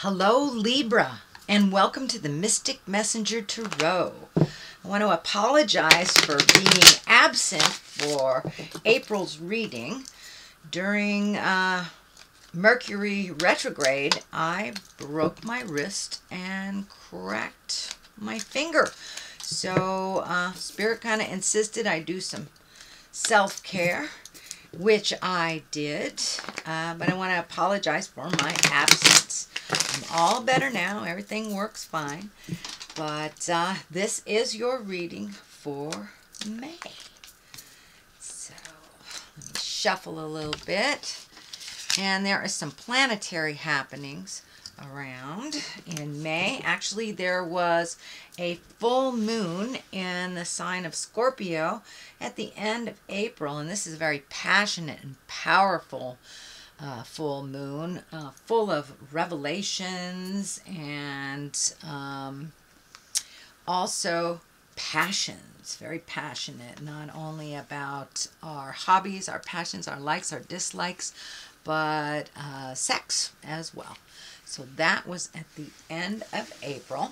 Hello Libra, and welcome to the Mystic Messenger Tarot. I want to apologize for being absent for April's reading. During Mercury retrograde, I broke my wrist and cracked my finger. So Spirit kind of insisted I do some self-care, which I did, but I want to apologize for my absence. I'm all better now. Everything works fine. But this is your reading for May. So let me shuffle a little bit. And there are some planetary happenings around in May. Actually, there was a full moon in the sign of Scorpio at the end of April. And this is a very passionate and powerful full moon, full of revelations and also passions. Very passionate, not only about our hobbies, our passions, our likes, our dislikes, but sex as well. So that was at the end of April.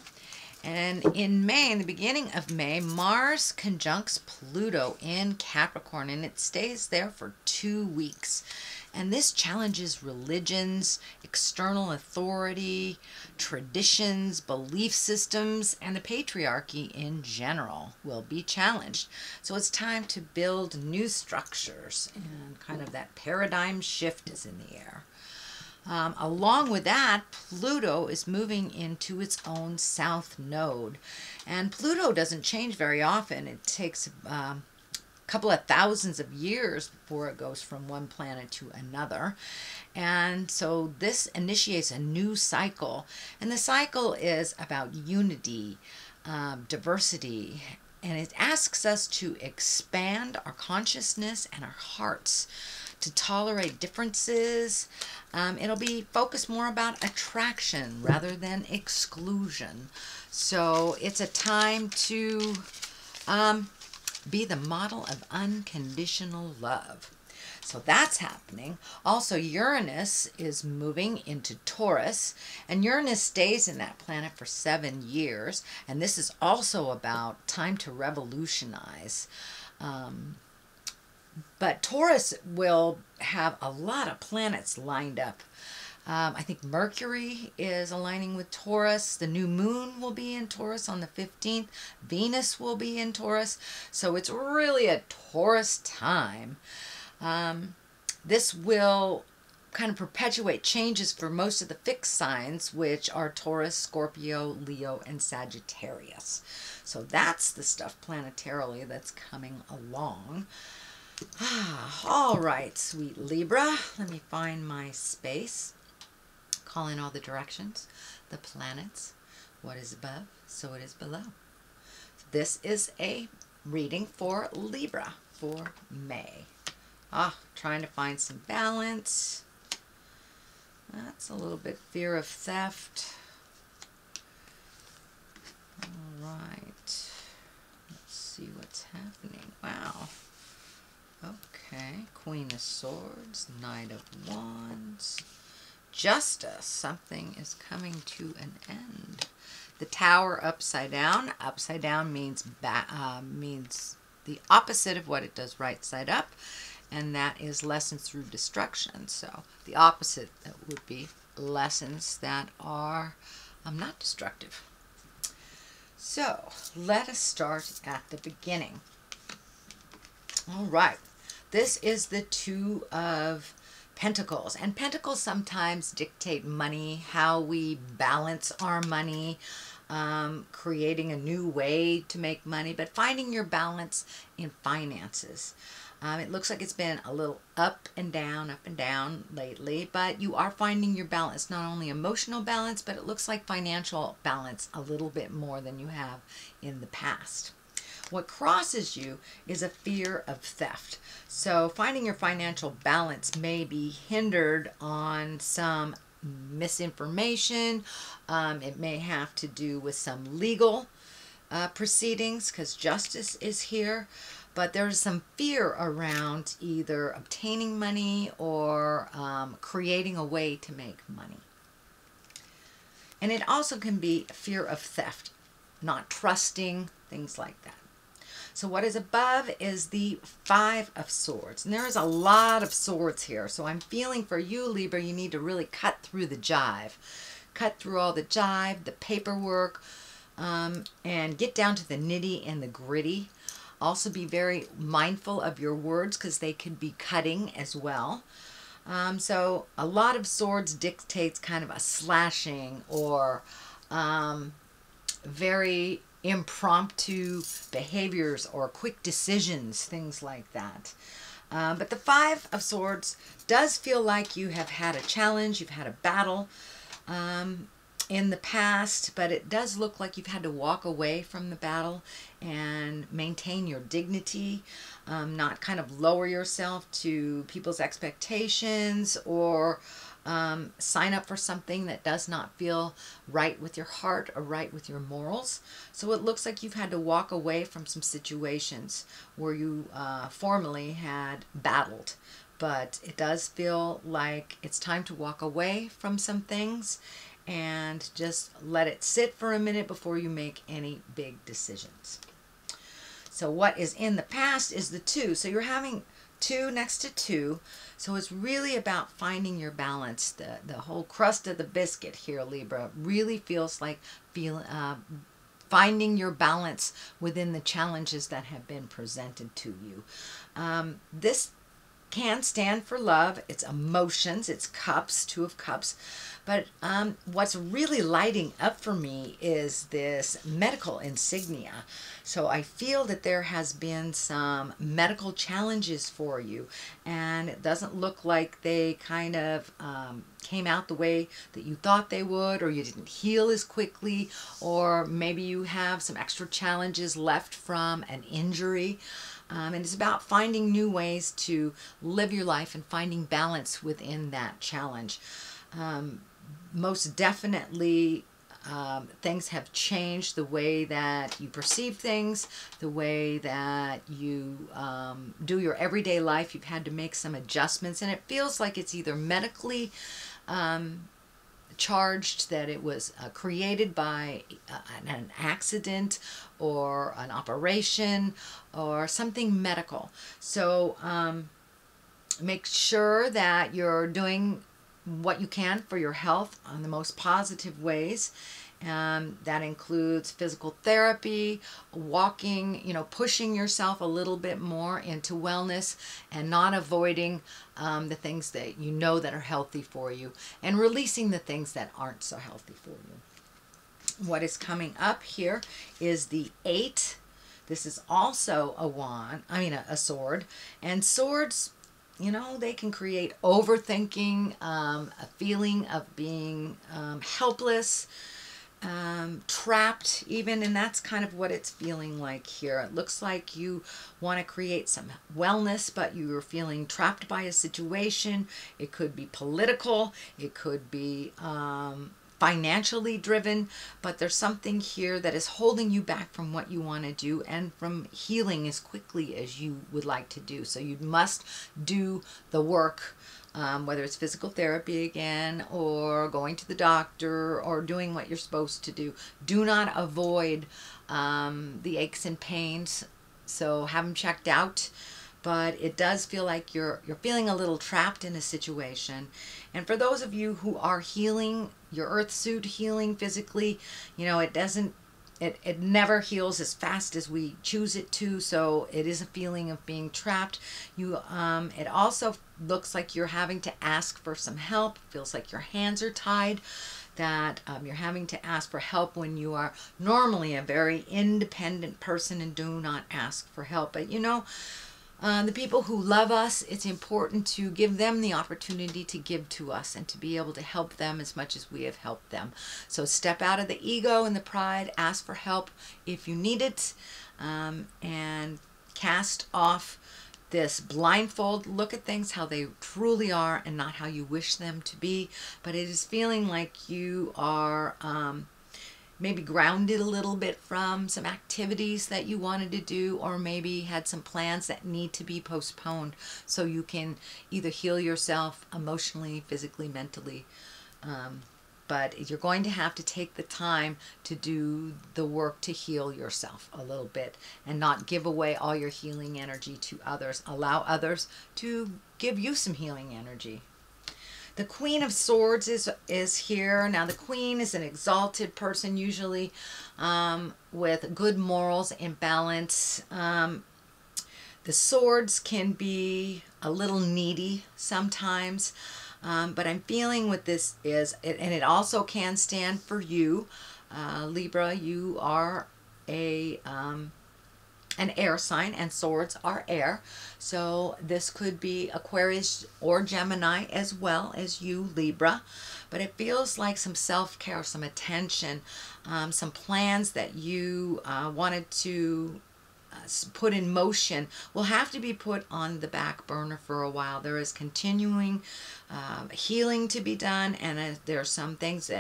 And in May, in the beginning of May, Mars conjuncts Pluto in Capricorn, and it stays there for 2 weeks. And this challenges religions, external authority, traditions, belief systems, and the patriarchy in general will be challenged. So it's time to build new structures, and kind of that paradigm shift is in the air. Along with that, Pluto is moving into its own south node. And Pluto doesn't change very often. It takes a couple of thousands of years before it goes from one planet to another. And so this initiates a new cycle. And the cycle is about unity, diversity, and it asks us to expand our consciousness and our hearts to tolerate differences. It'll be focused more about attraction rather than exclusion. So it's a time to be the model of unconditional love. So that's happening. Also, Uranus is moving into Taurus, and Uranus stays in that planet for 7 years. And this is also about time to revolutionize. But Taurus will have a lot of planets lined up. I think Mercury is aligning with Taurus. The new moon will be in Taurus on the 15th. Venus will be in Taurus. So it's really a Taurus time. This will kind of perpetuate changes for most of the fixed signs, which are Taurus, Scorpio, Leo, and Sagittarius. So that's the stuff planetarily that's coming along. All right, sweet Libra. Let me find my space. Call in all the directions, the planets. What is above, so it is below. This is a reading for Libra for May. Trying to find some balance. That's a little bit fear of theft. All right. Let's see what's happening. Wow. Okay, Queen of Swords, Knight of Wands, Justice. Something is coming to an end. The Tower upside down. Upside down means the opposite of what it does right side up, and that is lessons through destruction. So the opposite would be lessons that are not destructive. So let us start at the beginning. All right. This is the Two of Pentacles. And Pentacles sometimes dictate money, how we balance our money, creating a new way to make money, but finding your balance in finances. It looks like it's been a little up and down lately, but you are finding your balance, not only emotional balance, but it looks like financial balance a little bit more than you have in the past. What crosses you is a fear of theft. So finding your financial balance may be hindered on some misinformation. It may have to do with some legal proceedings because justice is here. But there's some fear around either obtaining money or creating a way to make money. And it also can be fear of theft, not trusting, things like that. So what is above is the Five of Swords. And there is a lot of swords here. So I'm feeling for you, Libra, you need to really cut through the jive. Cut through all the jive, the paperwork, and get down to the nitty and the gritty. Also be very mindful of your words because they could be cutting as well. So a lot of swords dictates kind of a slashing or very impromptu behaviors or quick decisions, things like that. But the Five of Swords does feel like you have had a challenge, you've had a battle in the past, but it does look like you've had to walk away from the battle and maintain your dignity, not kind of lower yourself to people's expectations or sign up for something that does not feel right with your heart or right with your morals. So it looks like you've had to walk away from some situations where you formerly had battled. But it does feel like it's time to walk away from some things and just let it sit for a minute before you make any big decisions. So what is in the past is the Two. So you're having two next to two. So it's really about finding your balance. The whole crust of the biscuit here, Libra, really feels like finding your balance within the challenges that have been presented to you. This can stand for love. It's emotions. It's cups, Two of Cups. But what's really lighting up for me is this medical insignia. So I feel that there has been some medical challenges for you, and it doesn't look like they kind of came out the way that you thought they would, or you didn't heal as quickly, or maybe you have some extra challenges left from an injury. And it's about finding new ways to live your life and finding balance within that challenge. Most definitely, things have changed, the way that you perceive things, the way that you do your everyday life. You've had to make some adjustments, and it feels like it's either medically charged, that it was created by an accident or an operation or something medical. So make sure that you're doing what you can for your health on the most positive ways. That includes physical therapy, walking, pushing yourself a little bit more into wellness and not avoiding the things that you know that are healthy for you, and releasing the things that aren't so healthy for you. What is coming up here is the Eight. This is also a sword. And swords, they can create overthinking, a feeling of being helpless, trapped even, and that's kind of what it's feeling like here. It looks like you want to create some wellness, but you're feeling trapped by a situation. It could be political, it could be financially driven, but there's something here that is holding you back from what you want to do and from healing as quickly as you would like to do. So you must do the work, whether it's physical therapy again, or going to the doctor, or doing what you're supposed to do. Do not avoid the aches and pains. So have them checked out. But it does feel like you're feeling a little trapped in a situation. And for those of you who are healing, your earth suit healing physically, it never heals as fast as we choose it to. So it is a feeling of being trapped. It also looks like you're having to ask for some help. Feels like your hands are tied, that you're having to ask for help when you are normally a very independent person and do not ask for help. But the people who love us, it's important to give them the opportunity to give to us and to be able to help them as much as we have helped them. So step out of the ego and the pride, ask for help if you need it, and cast off this blindfold. Look at things how they truly are and not how you wish them to be. But it is feeling like you are maybe grounded a little bit from some activities that you wanted to do, or maybe had some plans that need to be postponed, so you can either heal yourself emotionally, physically, mentally, but you're going to have to take the time to do the work to heal yourself a little bit and not give away all your healing energy to others. Allow others to give you some healing energy. The Queen of Swords is here. Now, the Queen is an exalted person, usually with good morals and balance. The Swords can be a little needy sometimes, but I'm feeling what this is, and it also can stand for you, Libra. You are an air sign, and swords are air. So this could be Aquarius or Gemini as well as you, Libra. But it feels like some self-care, some attention, some plans that you wanted to put in motion will have to be put on the back burner for a while. There is continuing healing to be done, and there are some things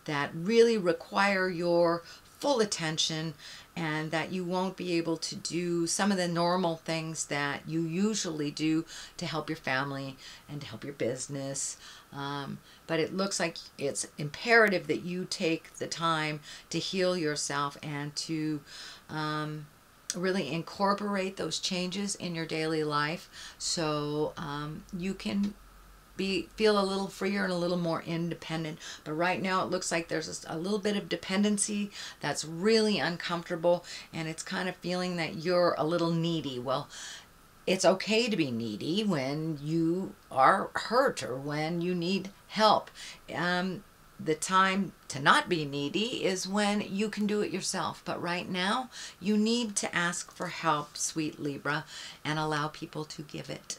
that really require your full attention, and that you won't be able to do some of the normal things that you usually do to help your family and to help your business. But it looks like it's imperative that you take the time to heal yourself and to really incorporate those changes in your daily life, so you can feel a little freer and a little more independent. But right now it looks like there's a little bit of dependency that's really uncomfortable, and it's kind of feeling that you're a little needy. Well, it's okay to be needy when you are hurt or when you need help. The time to not be needy is when you can do it yourself. But right now, you need to ask for help, sweet Libra, and allow people to give it.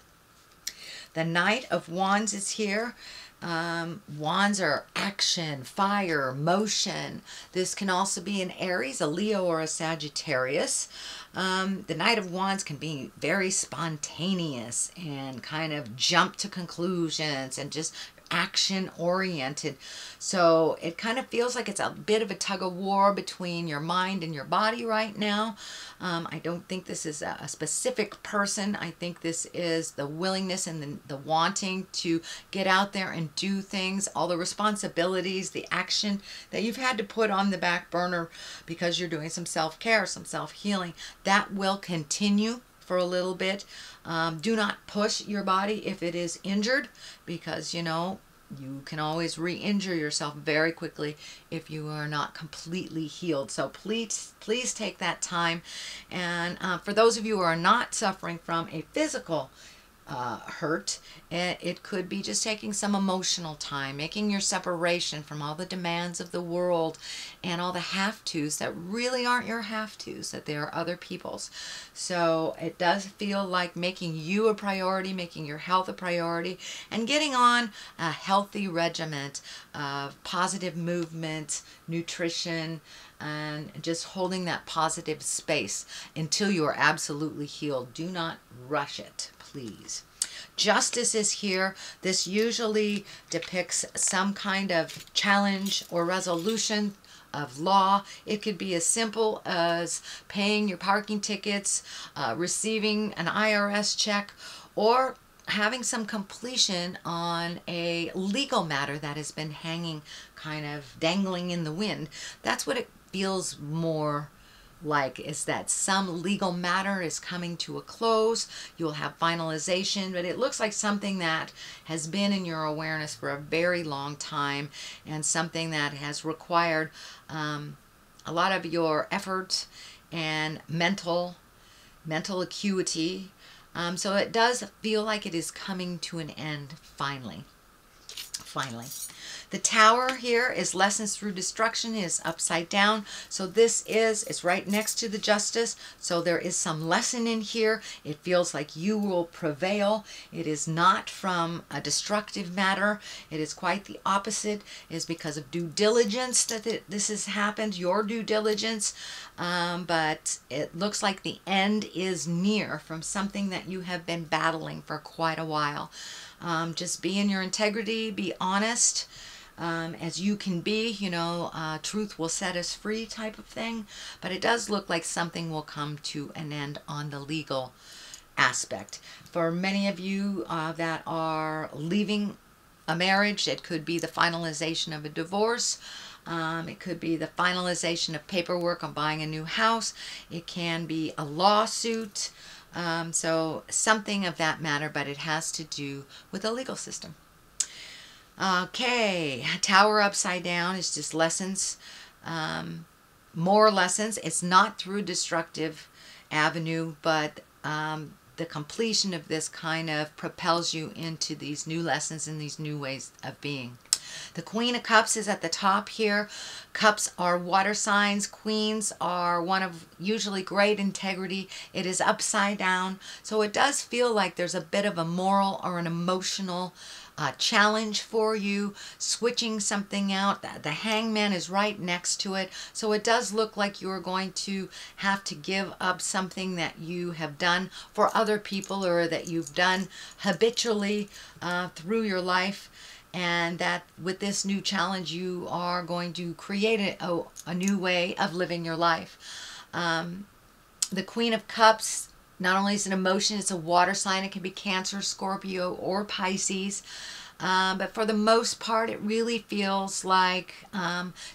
The Knight of Wands is here. Wands are action, fire, motion. This can also be an Aries, a Leo, or a Sagittarius. The Knight of Wands can be very spontaneous and kind of jump to conclusions and just action oriented. So it kind of feels like it's a bit of a tug of war between your mind and your body right now. I don't think this is a specific person. I think this is the willingness and the wanting to get out there and do things, all the responsibilities, the action that you've had to put on the back burner because you're doing some self-care, some self-healing. That will continue for a little bit. Do not push your body if it is injured, because you know you can always re-injure yourself very quickly if you are not completely healed. So please take that time. And for those of you who are not suffering from a physical hurt, it could be just taking some emotional time, making your separation from all the demands of the world and all the have-tos that really aren't your have-tos, that they are other people's. So it does feel like making you a priority, making your health a priority, and getting on a healthy regimen of positive movement, nutrition, and just holding that positive space until you are absolutely healed. Do not rush it, please. Justice is here. This usually depicts some kind of challenge or resolution of law. It could be as simple as paying your parking tickets, receiving an IRS check, or having some completion on a legal matter that has been hanging, kind of dangling in the wind. That's what it feels more like, is that some legal matter is coming to a close. You'll have finalization, but it looks like something that has been in your awareness for a very long time, and something that has required a lot of your effort and mental acuity. So it does feel like it is coming to an end finally. The Tower here is lessons through destruction, is upside down. So this is right next to the Justice. So there is some lesson in here. It feels like you will prevail. It is not from a destructive matter. It is quite the opposite. It is because of due diligence that this has happened, your due diligence. But it looks like the end is near from something that you have been battling for quite a while. Just be in your integrity, be honest. As you can be, you know, truth will set us free type of thing. But it does look like something will come to an end on the legal aspect. For many of you that are leaving a marriage. It could be the finalization of a divorce. It could be the finalization of paperwork on buying a new house. It can be a lawsuit. So something of that matter, but it has to do with the legal system. Okay, Tower upside down is just lessons, more lessons. It's not through destructive avenue, but the completion of this kind of propels you into these new lessons and these new ways of being. The Queen of Cups is at the top here. Cups are water signs. Queens are one of usually great integrity. It is upside down. So it does feel like there's a bit of a moral or an emotional challenge for you, switching something out. The Hangman is right next to it. So it does look like you're going to have to give up something that you have done for other people or that you've done habitually through your life. And that with this new challenge, you are going to create a new way of living your life. The Queen of Cups, not only is an emotion, it's a water sign. It can be Cancer, Scorpio, or Pisces. But for the most part, it really feels like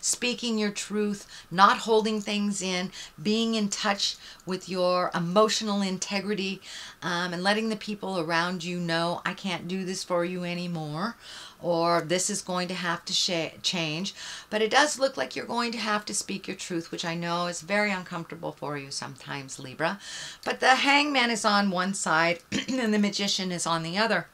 speaking your truth, not holding things in, being in touch with your emotional integrity, and letting the people around you know, I can't do this for you anymore, or this is going to have to change. But it does look like you're going to have to speak your truth, which I know is very uncomfortable for you sometimes, Libra. But the Hangman is on one side and the Magician is on the other.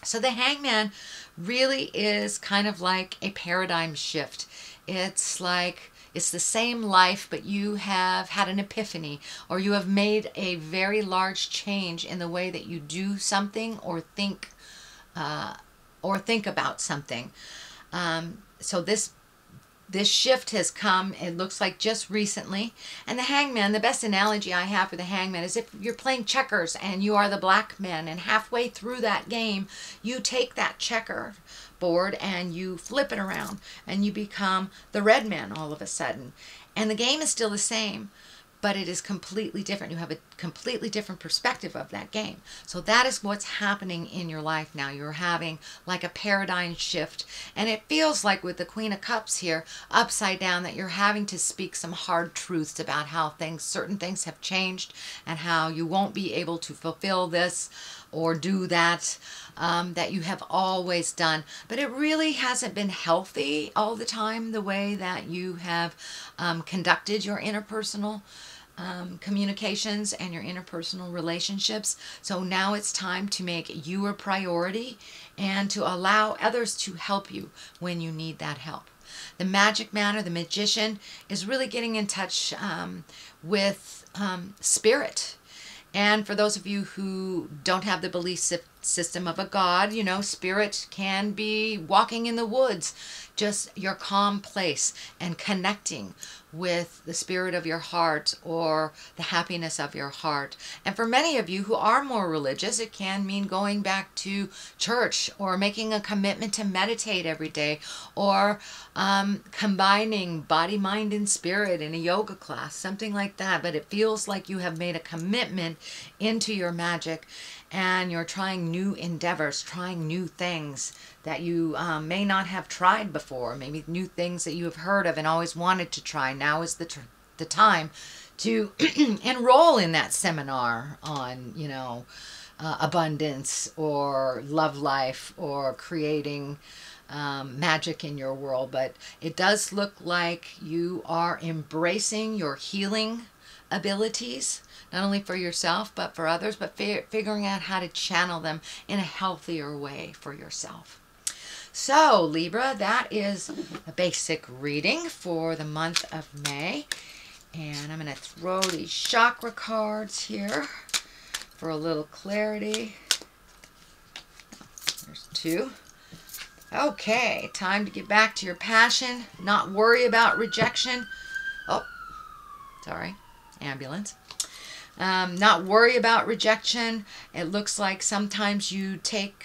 So the Hangman really is kind of like a paradigm shift. It's like it's the same life, but you have had an epiphany, or you have made a very large change in the way that you do something or think about something. So this shift has come, it looks like, just recently. And the Hangman, the best analogy I have for the Hangman is if you're playing checkers and you are the black man, and halfway through that game, you take that checker board and you flip it around and you become the red man all of a sudden. And the game is still the same, but it is completely different. You have a completely different perspective of that game. So that is what's happening in your life now. You're having like a paradigm shift. And it feels like with the Queen of Cups here, upside down, that you're having to speak some hard truths about how certain things have changed and how you won't be able to fulfill this or do that that you have always done. But it really hasn't been healthy all the time, the way that you have conducted your interpersonal communications and your interpersonal relationships. So now it's time to make you a priority and to allow others to help you when you need that help. The Magic Man, the Magician, is really getting in touch with spirit. And for those of you who don't have the belief system of a god, you know, spirit can be walking in the woods, just your calm place and connecting with the spirit of your heart or the happiness of your heart. And for many of you who are more religious, it can mean going back to church or making a commitment to meditate every day, or combining body, mind, and spirit in a yoga class, something like that. But it feels like you have made a commitment into your magic and you're trying new endeavors, trying new things that you may not have tried before, maybe new things that you have heard of and always wanted to try. Now is the time to enroll in that seminar on, you know, abundance or love life or creating magic in your world. But it does look like you are embracing your healing abilities, not only for yourself but for others, but figuring out how to channel them in a healthier way for yourself. So Libra, that is a basic reading for the month of May. And I'm going to throw these chakra cards here for a little clarity. There's two. Okay, time to get back to your passion, not worry about rejection. Oh, sorry, ambulance. Not worry about rejection. It looks like sometimes you take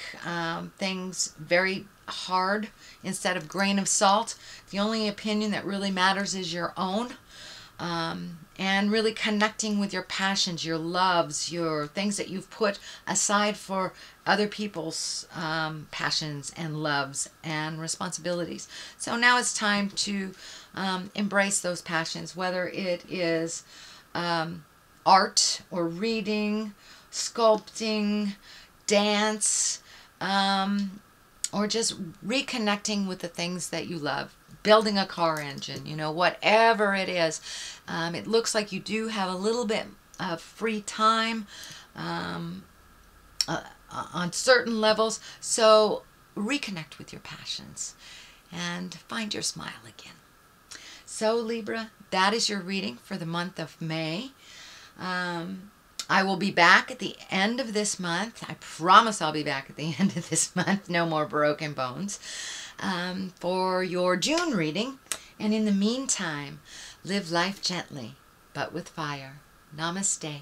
things very hard instead of grain of salt. The only opinion that really matters is your own. and really connecting with your passions, your loves, your things that you've put aside for other people's passions and loves and responsibilities. So now it's time to embrace those passions, whether it is art or reading, sculpting, dance, or just reconnecting with the things that you love. Building a car engine, you know, whatever it is. It looks like you do have a little bit of free time on certain levels. So reconnect with your passions and find your smile again. So Libra, that is your reading for the month of May. I will be back at the end of this month. I promise I'll be back at the end of this month. No more broken bones. For your June reading. And in the meantime, live life gently, but with fire. Namaste.